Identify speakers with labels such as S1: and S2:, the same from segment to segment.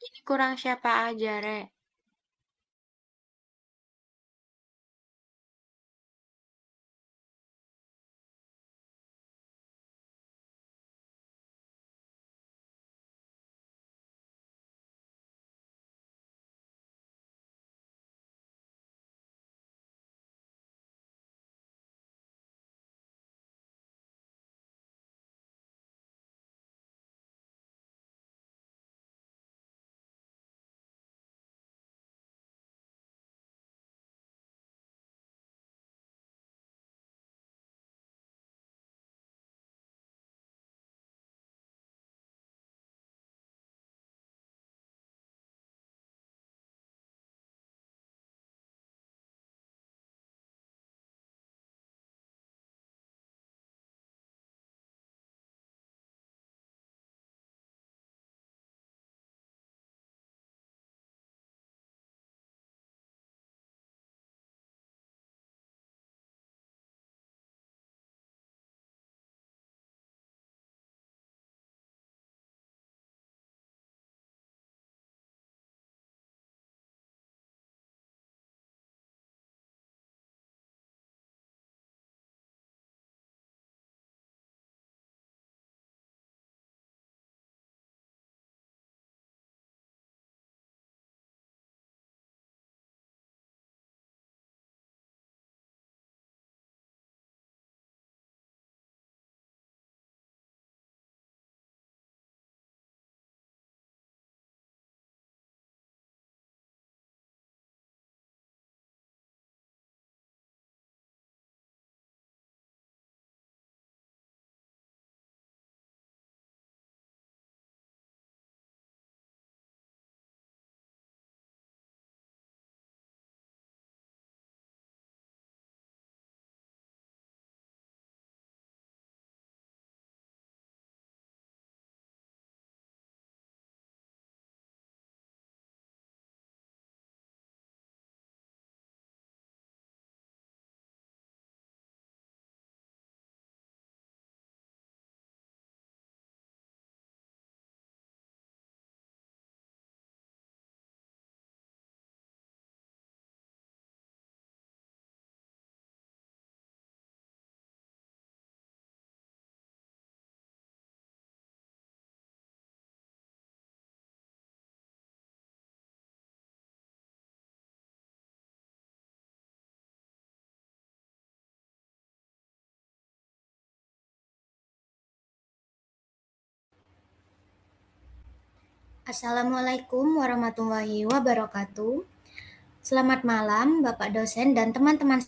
S1: Ini kurang siapa aja, Rek?
S2: Assalamualaikum warahmatullahi wabarakatuh. Selamat malam, Bapak dosen dan teman-teman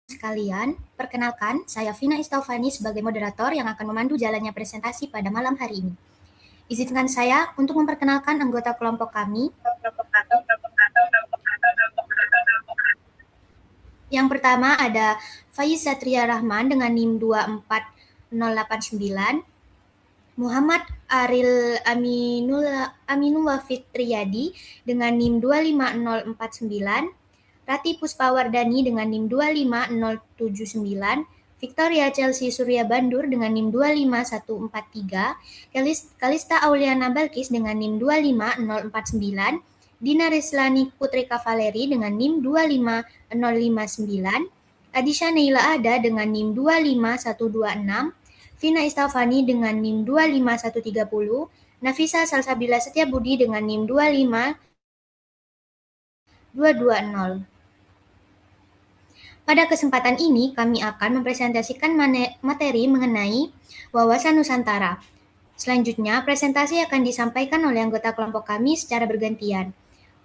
S2: sekalian. Perkenalkan, saya Vina Istaufani sebagai moderator yang akan memandu jalannya presentasi pada malam hari ini. Izinkan saya untuk memperkenalkan anggota kelompok kami. Yang pertama ada Faiz Satria Rahman dengan NIM 24089, Muhammad Aril Aminul Wafid Triyadi dengan NIM 25049, Rati Puspawardani dengan NIM 25079, Victoria Chelsea Surya Bandur dengan NIM 25143, Kalista Auliana Balkis dengan NIM 25049, Dina Reslani Putri Kavaleri dengan NIM 25059, Adisha Neila Ada dengan NIM 25126, Vina Istavani dengan NIM 25130, Nafisa Salsabila Setiabudi dengan NIM 25220. Pada kesempatan ini, kami akan mempresentasikan materi mengenai wawasan Nusantara. Selanjutnya, presentasi akan disampaikan oleh anggota kelompok kami secara bergantian.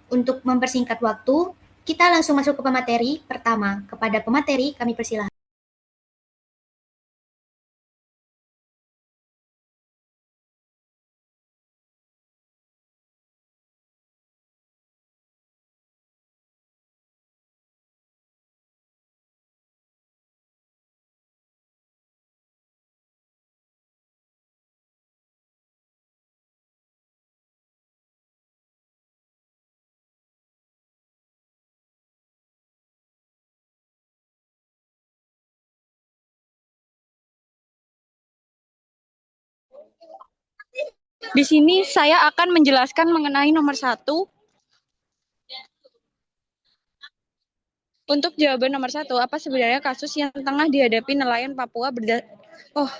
S2: Untuk mempersingkat waktu, kita langsung masuk ke pemateri pertama. Kepada pemateri, kami persilahkan.
S1: Di sini saya akan menjelaskan mengenai nomor satu. Untuk jawaban nomor satu, apa sebenarnya kasus yang tengah dihadapi nelayan Papua Oh,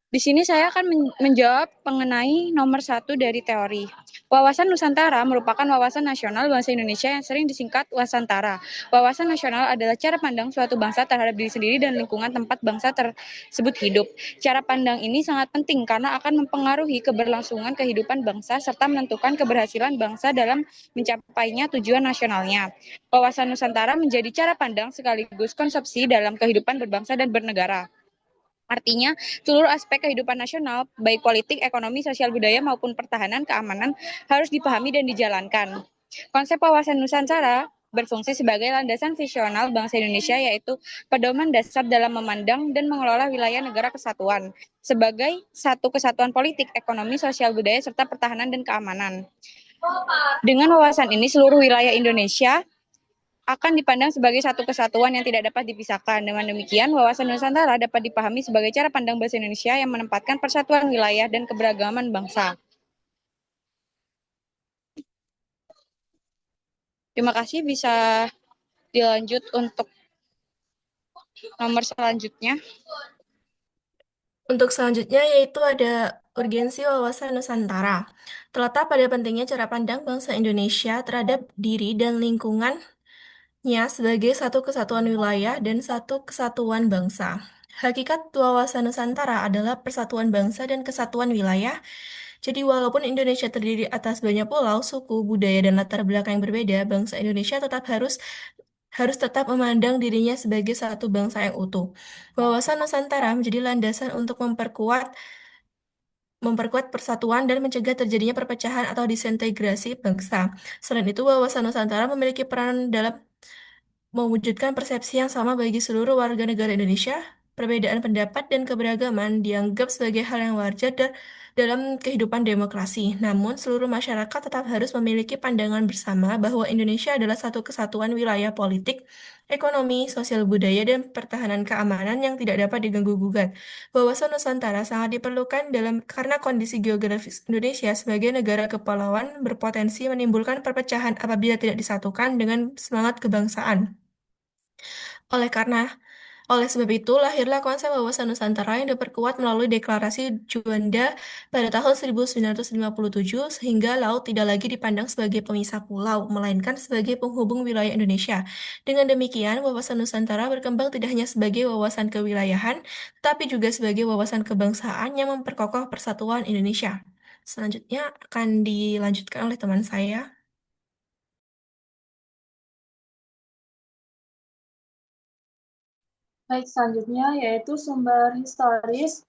S1: di sini saya akan menjawab mengenai nomor satu dari teori. Wawasan Nusantara merupakan wawasan nasional bangsa Indonesia yang sering disingkat Wasantara. Wawasan nasional adalah cara pandang suatu bangsa terhadap diri sendiri dan lingkungan tempat bangsa tersebut hidup. Cara pandang ini sangat penting karena akan mempengaruhi keberlangsungan kehidupan bangsa serta menentukan keberhasilan bangsa dalam mencapainya tujuan nasionalnya. Wawasan Nusantara menjadi cara pandang sekaligus konsepsi dalam kehidupan berbangsa dan bernegara. Artinya, seluruh aspek kehidupan nasional, baik politik, ekonomi, sosial budaya, maupun pertahanan, keamanan, harus dipahami dan dijalankan. Konsep wawasan Nusantara berfungsi sebagai landasan visional bangsa Indonesia, yaitu pedoman dasar dalam memandang dan mengelola wilayah negara kesatuan, sebagai satu kesatuan politik, ekonomi, sosial budaya, serta pertahanan dan keamanan. Dengan wawasan ini, seluruh wilayah Indonesia akan dipandang sebagai satu kesatuan yang tidak dapat dipisahkan. Dengan demikian, wawasan Nusantara dapat dipahami sebagai cara pandang bahasa Indonesia yang menempatkan persatuan wilayah dan keberagaman bangsa. Terima kasih, bisa dilanjut untuk nomor selanjutnya.
S3: Untuk selanjutnya yaitu ada urgensi wawasan Nusantara. Terletak pada pentingnya cara pandang bangsa Indonesia terhadap diri dan lingkungannya sebagai satu kesatuan wilayah dan satu kesatuan bangsa. Hakikat wawasan Nusantara adalah persatuan bangsa dan kesatuan wilayah. Jadi walaupun Indonesia terdiri atas banyak pulau, suku, budaya, dan latar belakang yang berbeda, bangsa Indonesia tetap harus tetap memandang dirinya sebagai satu bangsa yang utuh. Wawasan Nusantara menjadi landasan untuk memperkuat persatuan dan mencegah terjadinya perpecahan atau disintegrasi bangsa. Selain itu, wawasan Nusantara memiliki peran dalam mewujudkan persepsi yang sama bagi seluruh warga negara Indonesia. Perbedaan pendapat dan keberagaman dianggap sebagai hal yang wajar dalam kehidupan demokrasi. Namun, seluruh masyarakat tetap harus memiliki pandangan bersama bahwa Indonesia adalah satu kesatuan wilayah politik, ekonomi, sosial budaya, dan pertahanan keamanan yang tidak dapat diganggu-gugat. Wawasan Nusantara sangat diperlukan karena kondisi geografis Indonesia sebagai negara kepulauan berpotensi menimbulkan perpecahan apabila tidak disatukan dengan semangat kebangsaan. Oleh karena oleh sebab itu, lahirlah konsep wawasan Nusantara yang diperkuat melalui Deklarasi Juanda pada tahun 1957, sehingga laut tidak lagi dipandang sebagai pemisah pulau, melainkan sebagai penghubung wilayah Indonesia. Dengan demikian, wawasan Nusantara berkembang tidak hanya sebagai wawasan kewilayahan, tetapi juga sebagai wawasan kebangsaan yang memperkokoh persatuan Indonesia. Selanjutnya akan dilanjutkan oleh teman saya.
S4: Baik, selanjutnya yaitu sumber historis,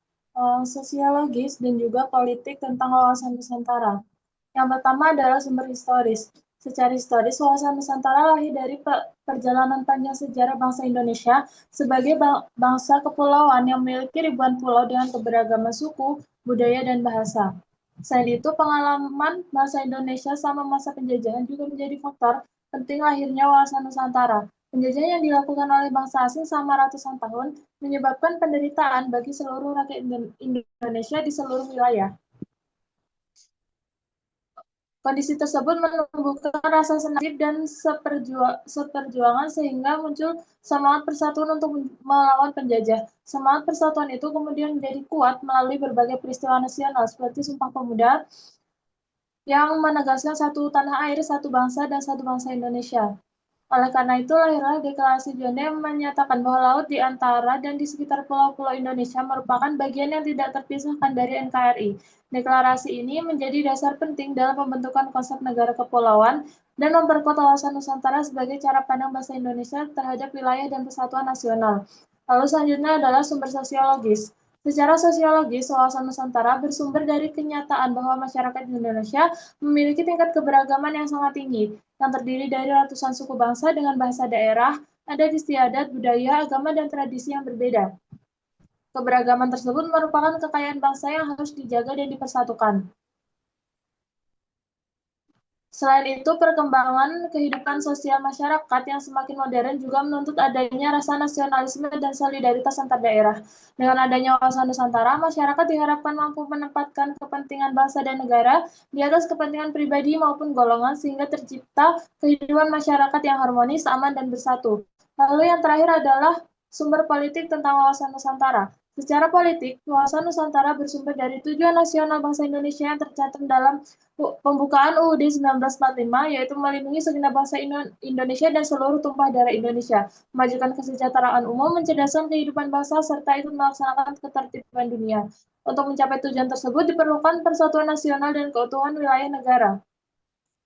S4: sosiologis, dan juga politik tentang wawasan Nusantara. Yang pertama adalah sumber historis. Secara historis, wawasan Nusantara lahir dari perjalanan panjang sejarah bangsa Indonesia sebagai bangsa kepulauan yang memiliki ribuan pulau dengan keberagaman suku, budaya, dan bahasa. Selain itu, pengalaman bangsa Indonesia sama masa penjajahan juga menjadi faktor penting lahirnya wawasan Nusantara. Penjajahan yang dilakukan oleh bangsa asing selama ratusan tahun menyebabkan penderitaan bagi seluruh rakyat Indonesia di seluruh wilayah. Kondisi tersebut menumbuhkan rasa senasib dan seperjuangan sehingga muncul semangat persatuan untuk melawan penjajah. Semangat persatuan itu kemudian menjadi kuat melalui berbagai peristiwa nasional seperti Sumpah Pemuda yang menegaskan satu tanah air, satu bangsa, dan satu bangsa Indonesia. Oleh karena itu, lahirlah Deklarasi Juanda yang menyatakan bahwa laut di antara dan di sekitar pulau-pulau Indonesia merupakan bagian yang tidak terpisahkan dari NKRI. Deklarasi ini menjadi dasar penting dalam pembentukan konsep negara kepulauan dan memperkuat wawasan Nusantara sebagai cara pandang bahasa Indonesia terhadap wilayah dan persatuan nasional. Lalu selanjutnya adalah sumber sosiologis. Secara sosiologis, wawasan Nusantara bersumber dari kenyataan bahwa masyarakat Indonesia memiliki tingkat keberagaman yang sangat tinggi, yang terdiri dari ratusan suku bangsa dengan bahasa daerah, adat istiadat, budaya, agama, dan tradisi yang berbeda. Keberagaman tersebut merupakan kekayaan bangsa yang harus dijaga dan dipersatukan. Selain itu, perkembangan kehidupan sosial masyarakat yang semakin modern juga menuntut adanya rasa nasionalisme dan solidaritas antar daerah. Dengan adanya wawasan Nusantara, masyarakat diharapkan mampu menempatkan kepentingan bangsa dan negara di atas kepentingan pribadi maupun golongan sehingga tercipta kehidupan masyarakat yang harmonis, aman, dan bersatu. Lalu yang terakhir adalah sumber politik tentang wawasan Nusantara. Secara politik, wawasan Nusantara bersumber dari tujuan nasional bangsa Indonesia yang tercantum dalam pembukaan UUD 1945, yaitu melindungi segenap bangsa Indonesia dan seluruh tumpah darah Indonesia, memajukan kesejahteraan umum, mencerdaskan kehidupan bangsa, serta ikut melaksanakan ketertiban dunia. Untuk mencapai tujuan tersebut diperlukan persatuan nasional dan keutuhan wilayah negara.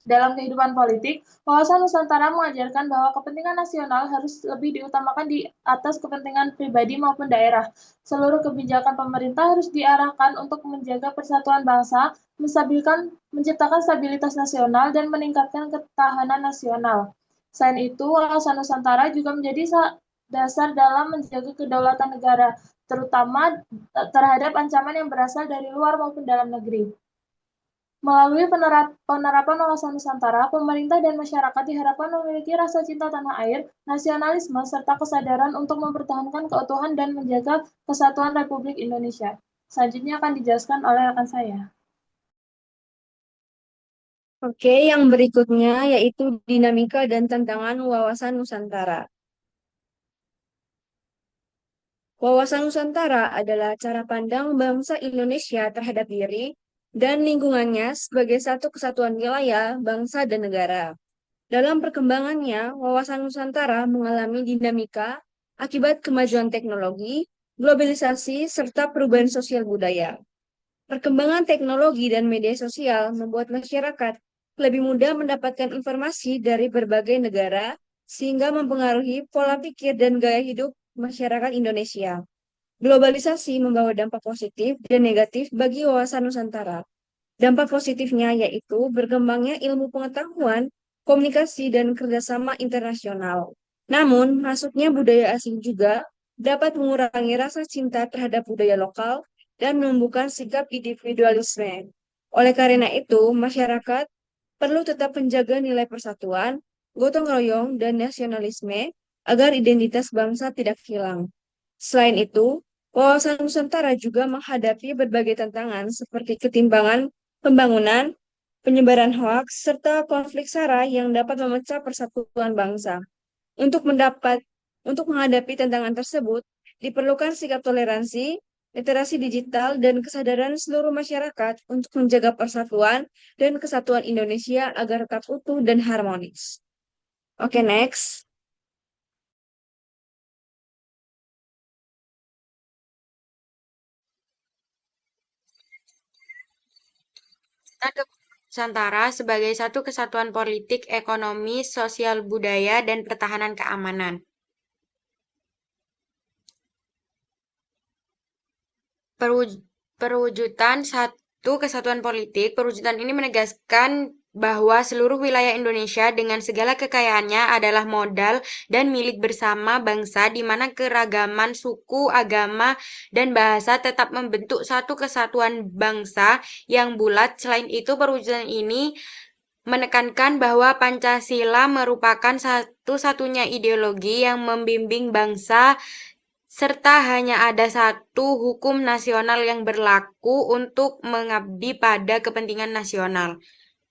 S4: Dalam kehidupan politik, wawasan Nusantara mengajarkan bahwa kepentingan nasional harus lebih diutamakan di atas kepentingan pribadi maupun daerah. Seluruh kebijakan pemerintah harus diarahkan untuk menjaga persatuan bangsa, menciptakan stabilitas nasional, dan meningkatkan ketahanan nasional. Selain itu, wawasan Nusantara juga menjadi dasar dalam menjaga kedaulatan negara, terutama terhadap ancaman yang berasal dari luar maupun dalam negeri. Melalui penerapan wawasan Nusantara, pemerintah dan masyarakat diharapkan memiliki rasa cinta tanah air, nasionalisme, serta kesadaran untuk mempertahankan keutuhan dan menjaga kesatuan Republik Indonesia. Selanjutnya akan dijelaskan oleh rekan saya.
S5: Oke, yang berikutnya yaitu dinamika dan tantangan wawasan Nusantara. Wawasan Nusantara adalah cara pandang bangsa Indonesia terhadap diri dan lingkungannya sebagai satu kesatuan wilayah, bangsa, dan negara. Dalam perkembangannya, wawasan Nusantara mengalami dinamika akibat kemajuan teknologi, globalisasi, serta perubahan sosial budaya. Perkembangan teknologi dan media sosial membuat masyarakat lebih mudah mendapatkan informasi dari berbagai negara, sehingga mempengaruhi pola pikir dan gaya hidup masyarakat Indonesia. Globalisasi membawa dampak positif dan negatif bagi wawasan Nusantara. Dampak positifnya yaitu berkembangnya ilmu pengetahuan, komunikasi, dan kerjasama internasional. Namun, masuknya budaya asing juga dapat mengurangi rasa cinta terhadap budaya lokal dan menumbuhkan sikap individualisme. Oleh karena itu, masyarakat perlu tetap menjaga nilai persatuan, gotong royong, dan nasionalisme agar identitas bangsa tidak hilang. Selain itu, wawasan Nusantara juga menghadapi berbagai tantangan seperti ketimpangan pembangunan, penyebaran hoaks, serta konflik SARA yang dapat memecah persatuan bangsa. Untuk menghadapi tantangan tersebut, diperlukan sikap toleransi, literasi digital, dan kesadaran seluruh masyarakat untuk menjaga persatuan dan kesatuan Indonesia agar tetap utuh dan harmonis. Oke, next.
S6: Nusantara sebagai satu kesatuan politik, ekonomi, sosial budaya, dan pertahanan keamanan. Perwujudan satu kesatuan politik, perwujudan ini menegaskan bahwa seluruh wilayah Indonesia dengan segala kekayaannya adalah modal dan milik bersama bangsa di mana keragaman suku, agama, dan bahasa tetap membentuk satu kesatuan bangsa yang bulat. Selain itu, perwujudan ini menekankan bahwa Pancasila merupakan satu-satunya ideologi yang membimbing bangsa serta hanya ada satu hukum nasional yang berlaku untuk mengabdi pada kepentingan nasional.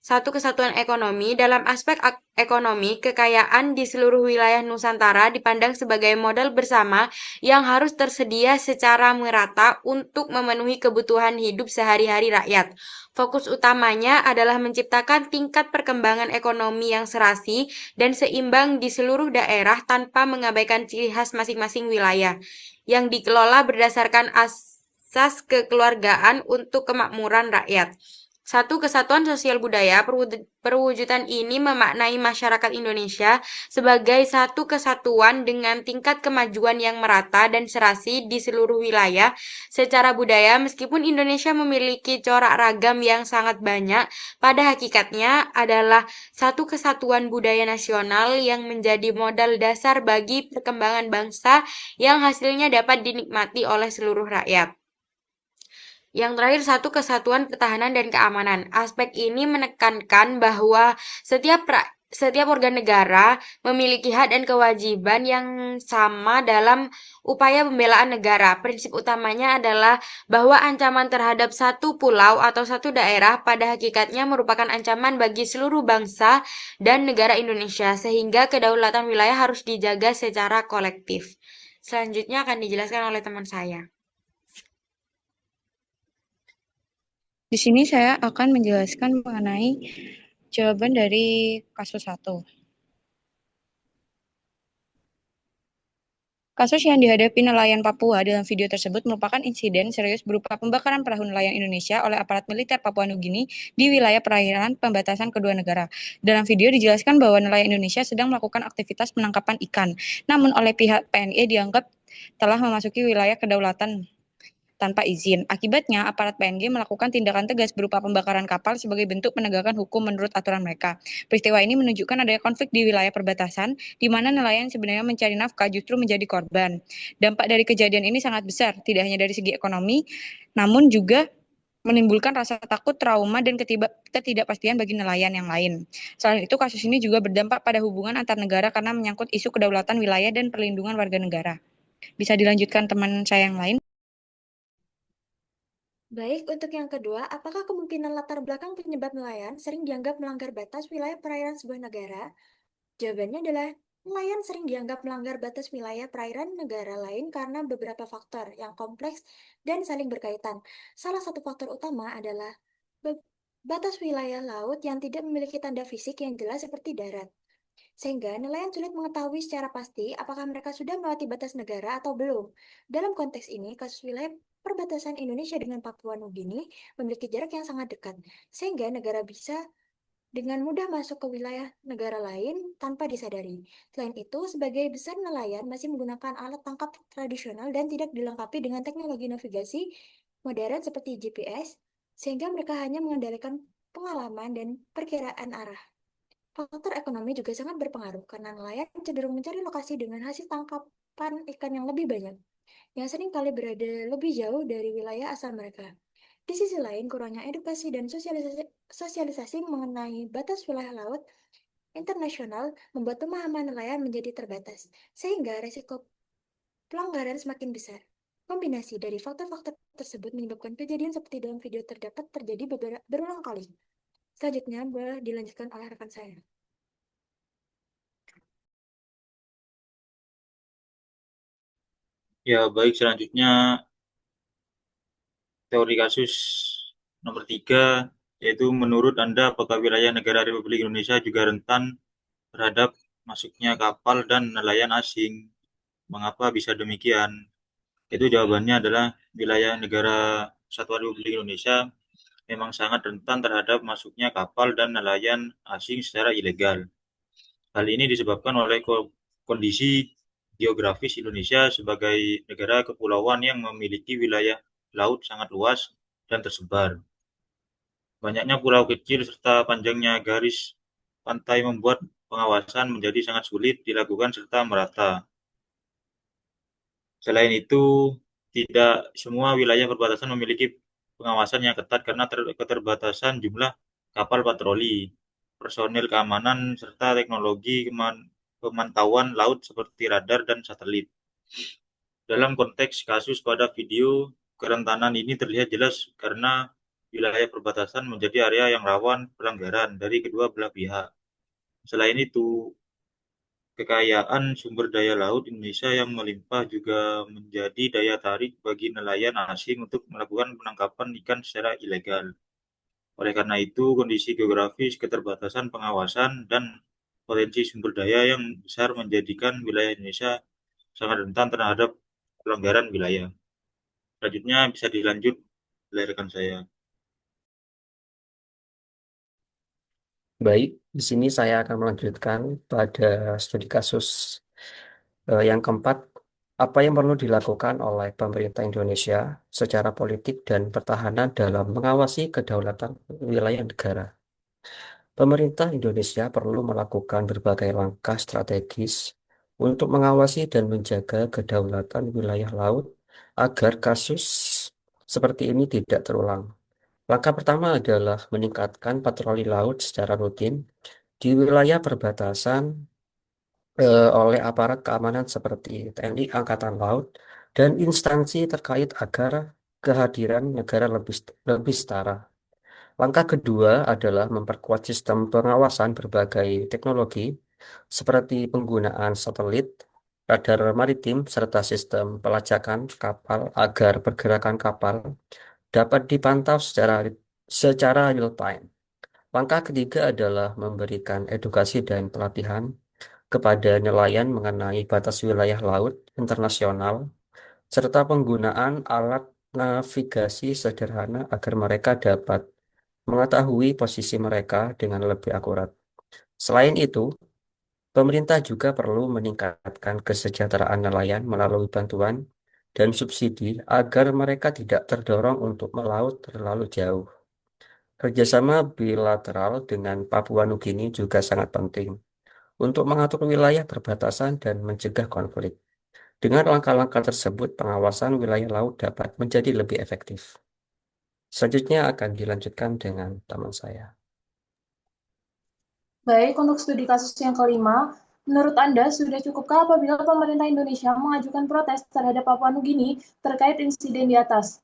S6: Satu kesatuan ekonomi, dalam aspek ekonomi, kekayaan di seluruh wilayah Nusantara dipandang sebagai modal bersama yang harus tersedia secara merata untuk memenuhi kebutuhan hidup sehari-hari rakyat. Fokus utamanya adalah menciptakan tingkat perkembangan ekonomi yang serasi dan seimbang di seluruh daerah tanpa mengabaikan ciri khas masing-masing wilayah, yang dikelola berdasarkan asas kekeluargaan untuk kemakmuran rakyat. Satu kesatuan sosial budaya, perwujudan ini memaknai masyarakat Indonesia sebagai satu kesatuan dengan tingkat kemajuan yang merata dan serasi di seluruh wilayah. Secara budaya, meskipun Indonesia memiliki corak ragam yang sangat banyak, pada hakikatnya adalah satu kesatuan budaya nasional yang menjadi modal dasar bagi perkembangan bangsa yang hasilnya dapat dinikmati oleh seluruh rakyat. Yang terakhir, satu, kesatuan pertahanan dan keamanan. Aspek ini menekankan bahwa setiap organ negara memiliki hak dan kewajiban yang sama dalam upaya pembelaan negara. Prinsip utamanya adalah bahwa ancaman terhadap satu pulau atau satu daerah pada hakikatnya merupakan ancaman bagi seluruh bangsa dan negara Indonesia, sehingga kedaulatan wilayah harus dijaga secara kolektif. Selanjutnya akan dijelaskan oleh teman saya.
S1: Di sini saya akan menjelaskan mengenai jawaban dari kasus 1. Kasus yang dihadapi nelayan Papua dalam video tersebut merupakan insiden serius berupa pembakaran perahu nelayan Indonesia oleh aparat militer Papua Nugini di wilayah perairan pembatasan kedua negara. Dalam video dijelaskan bahwa nelayan Indonesia sedang melakukan aktivitas penangkapan ikan, namun oleh pihak PNI dianggap telah memasuki wilayah kedaulatan tanpa izin. Akibatnya, aparat PNG melakukan tindakan tegas berupa pembakaran kapal sebagai bentuk penegakan hukum menurut aturan mereka. Peristiwa ini menunjukkan adanya konflik di wilayah perbatasan, di mana nelayan sebenarnya mencari nafkah justru menjadi korban. Dampak dari kejadian ini sangat besar, tidak hanya dari segi ekonomi, namun juga menimbulkan rasa takut, trauma, dan ketidakpastian bagi nelayan yang lain. Selain itu, kasus ini juga berdampak pada hubungan antar negara karena menyangkut isu kedaulatan wilayah dan perlindungan warga negara. Bisa dilanjutkan teman saya yang lain?
S7: Baik, untuk yang kedua, apakah kemungkinan latar belakang penyebab nelayan sering dianggap melanggar batas wilayah perairan sebuah negara? Jawabannya adalah nelayan sering dianggap melanggar batas wilayah perairan negara lain karena beberapa faktor yang kompleks dan saling berkaitan. Salah satu faktor utama adalah batas wilayah laut yang tidak memiliki tanda fisik yang jelas seperti darat. Sehingga nelayan sulit mengetahui secara pasti apakah mereka sudah melewati batas negara atau belum. Dalam konteks ini, kasus wilayah perbatasan Indonesia dengan Papua Nugini memiliki jarak yang sangat dekat, sehingga negara bisa dengan mudah masuk ke wilayah negara lain tanpa disadari. Selain itu, sebagai besar nelayan masih menggunakan alat tangkap tradisional dan tidak dilengkapi dengan teknologi navigasi modern seperti GPS, sehingga mereka hanya mengandalkan pengalaman dan perkiraan arah. Faktor ekonomi juga sangat berpengaruh karena nelayan cenderung mencari lokasi dengan hasil tangkapan ikan yang lebih banyak, yang sering kali berada lebih jauh dari wilayah asal mereka. Di sisi lain, kurangnya edukasi dan sosialisasi mengenai batas wilayah laut internasional membuat pemahaman nelayan menjadi terbatas, sehingga resiko pelanggaran semakin besar. Kombinasi dari faktor-faktor tersebut menyebabkan kejadian seperti dalam video terdapat terjadi berulang kali. Selanjutnya, boleh dilanjutkan oleh rekan saya.
S8: Ya, baik. Selanjutnya, teori kasus nomor 3, yaitu menurut Anda apakah wilayah negara Republik Indonesia juga rentan terhadap masuknya kapal dan nelayan asing? Mengapa bisa demikian? Itu jawabannya adalah wilayah negara Kesatuan Republik Indonesia memang sangat rentan terhadap masuknya kapal dan nelayan asing secara ilegal. Hal ini disebabkan oleh kondisi geografis Indonesia sebagai negara kepulauan yang memiliki wilayah laut sangat luas dan tersebar. Banyaknya pulau kecil serta panjangnya garis pantai membuat pengawasan menjadi sangat sulit dilakukan serta merata. Selain itu, tidak semua wilayah perbatasan memiliki pengawasan yang ketat karena keterbatasan jumlah kapal patroli, personil keamanan, serta teknologi pemantauan laut seperti radar dan satelit. Dalam konteks kasus pada video, kerentanan ini terlihat jelas karena wilayah perbatasan menjadi area yang rawan pelanggaran dari kedua belah pihak. Selain itu, kekayaan sumber daya laut Indonesia yang melimpah juga menjadi daya tarik bagi nelayan asing untuk melakukan penangkapan ikan secara ilegal. Oleh karena itu, kondisi geografis, keterbatasan pengawasan, dan potensi sumber daya yang besar menjadikan wilayah Indonesia sangat rentan terhadap pelanggaran wilayah. Selanjutnya bisa dilanjut oleh rekan saya.
S9: Baik, di sini saya akan melanjutkan pada studi kasus yang keempat, apa yang perlu dilakukan oleh pemerintah Indonesia secara politik dan pertahanan dalam mengawasi kedaulatan wilayah negara. Pemerintah Indonesia perlu melakukan berbagai langkah strategis untuk mengawasi dan menjaga kedaulatan wilayah laut agar kasus seperti ini tidak terulang. Langkah pertama adalah meningkatkan patroli laut secara rutin di wilayah perbatasan oleh aparat keamanan seperti TNI Angkatan Laut dan instansi terkait agar kehadiran negara lebih setara. Langkah kedua adalah memperkuat sistem pengawasan berbagai teknologi seperti penggunaan satelit, radar maritim, serta sistem pelacakan kapal agar pergerakan kapal dapat dipantau secara real time. Langkah ketiga adalah memberikan edukasi dan pelatihan kepada nelayan mengenai batas wilayah laut internasional serta penggunaan alat navigasi sederhana agar mereka dapat mengetahui posisi mereka dengan lebih akurat. Selain itu, pemerintah juga perlu meningkatkan kesejahteraan nelayan melalui bantuan dan subsidi agar mereka tidak terdorong untuk melaut terlalu jauh. Kerjasama bilateral dengan Papua Nugini juga sangat penting untuk mengatur wilayah perbatasan dan mencegah konflik. Dengan langkah-langkah tersebut, pengawasan wilayah laut dapat menjadi lebih efektif. Selanjutnya akan dilanjutkan dengan teman saya.
S4: Baik, untuk studi kasus yang kelima, menurut Anda sudah cukupkah apabila pemerintah Indonesia mengajukan protes terhadap Papua Nugini terkait insiden di atas?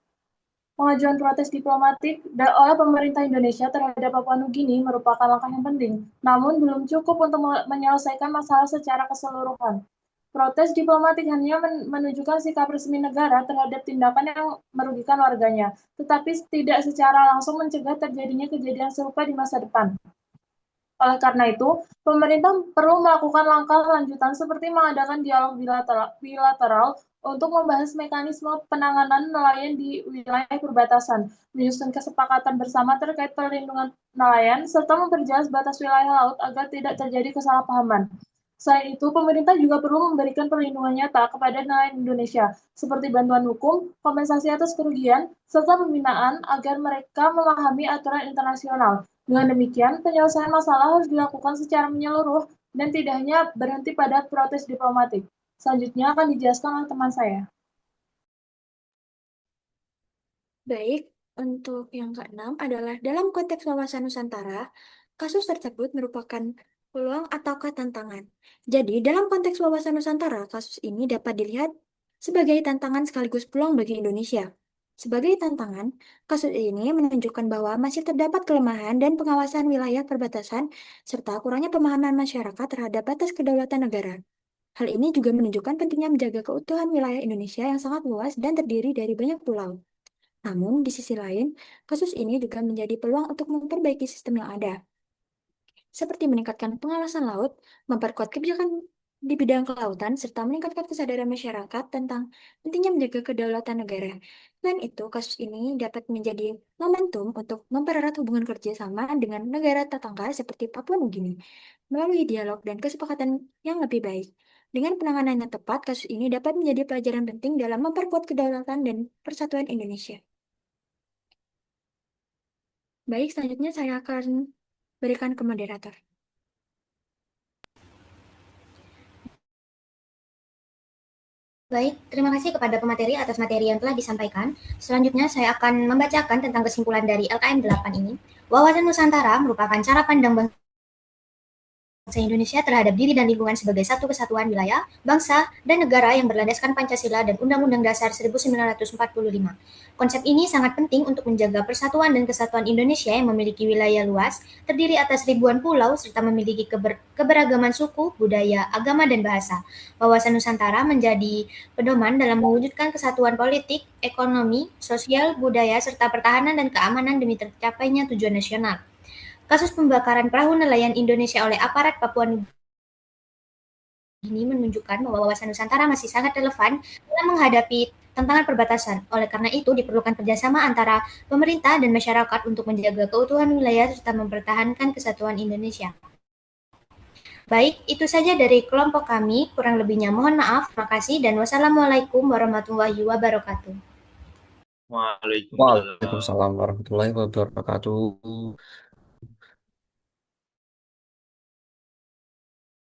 S4: Pengajuan protes diplomatik oleh pemerintah Indonesia terhadap Papua Nugini merupakan langkah yang penting, namun belum cukup untuk menyelesaikan masalah secara keseluruhan. Protes diplomatik hanya menunjukkan sikap resmi negara terhadap tindakan yang merugikan warganya, tetapi tidak secara langsung mencegah terjadinya kejadian serupa di masa depan. Oleh karena itu, pemerintah perlu melakukan langkah lanjutan seperti mengadakan dialog bilateral untuk membahas mekanisme penanganan nelayan di wilayah perbatasan, menyusun kesepakatan bersama terkait perlindungan nelayan, serta memperjelas batas wilayah laut agar tidak terjadi kesalahpahaman. Selain itu, pemerintah juga perlu memberikan perlindungan nyata kepada nelayan Indonesia, seperti bantuan hukum, kompensasi atas kerugian, serta pembinaan agar mereka memahami aturan internasional. Dengan demikian, penyelesaian masalah harus dilakukan secara menyeluruh dan tidak hanya berhenti pada protes diplomatik. Selanjutnya akan dijelaskan oleh teman saya.
S7: Baik, untuk yang keenam adalah dalam konteks wawasan Nusantara, kasus tersebut merupakan peluang ataukah tantangan. Jadi, dalam konteks wawasan Nusantara, kasus ini dapat dilihat sebagai tantangan sekaligus peluang bagi Indonesia. Sebagai tantangan, kasus ini menunjukkan bahwa masih terdapat kelemahan dan pengawasan wilayah perbatasan serta kurangnya pemahaman masyarakat terhadap batas kedaulatan negara. Hal ini juga menunjukkan pentingnya menjaga keutuhan wilayah Indonesia yang sangat luas dan terdiri dari banyak pulau. Namun, di sisi lain, kasus ini juga menjadi peluang untuk memperbaiki sistem yang ada, seperti meningkatkan pengawasan laut, memperkuat kebijakan di bidang kelautan, serta meningkatkan kesadaran masyarakat tentang pentingnya menjaga kedaulatan negara. Selain itu, kasus ini dapat menjadi momentum untuk mempererat hubungan kerjasama dengan negara tetangga seperti Papua Nugini, melalui dialog dan kesepakatan yang lebih baik. Dengan penanganan yang tepat, kasus ini dapat menjadi pelajaran penting dalam memperkuat kedaulatan dan persatuan Indonesia. Baik, selanjutnya saya akan berikan ke moderator.
S2: Baik, terima kasih kepada pemateri atas materi yang telah disampaikan. Selanjutnya saya akan membacakan tentang kesimpulan dari LKM 8 ini. Wawasan Nusantara merupakan cara pandang bangsa Indonesia terhadap diri dan lingkungan sebagai satu kesatuan wilayah, bangsa, dan negara yang berlandaskan Pancasila dan Undang-Undang Dasar 1945. Konsep ini sangat penting untuk menjaga persatuan dan kesatuan Indonesia yang memiliki wilayah luas, terdiri atas ribuan pulau, serta memiliki keberagaman suku, budaya, agama, dan bahasa. Wawasan Nusantara menjadi pedoman dalam mewujudkan kesatuan politik, ekonomi, sosial, budaya, serta pertahanan dan keamanan demi tercapainya tujuan nasional. Kasus pembakaran perahu nelayan Indonesia oleh aparat Papua Nugini menunjukkan bahwa wawasan Nusantara masih sangat relevan dalam menghadapi tantangan perbatasan. Oleh karena itu, diperlukan kerjasama antara pemerintah dan masyarakat untuk menjaga keutuhan wilayah serta mempertahankan kesatuan Indonesia. Baik, itu saja dari kelompok kami. Kurang lebihnya mohon maaf. Terima kasih dan wassalamualaikum warahmatullahi wabarakatuh.
S8: Waalaikumsalam.
S9: Waalaikumsalam warahmatullahi wabarakatuh.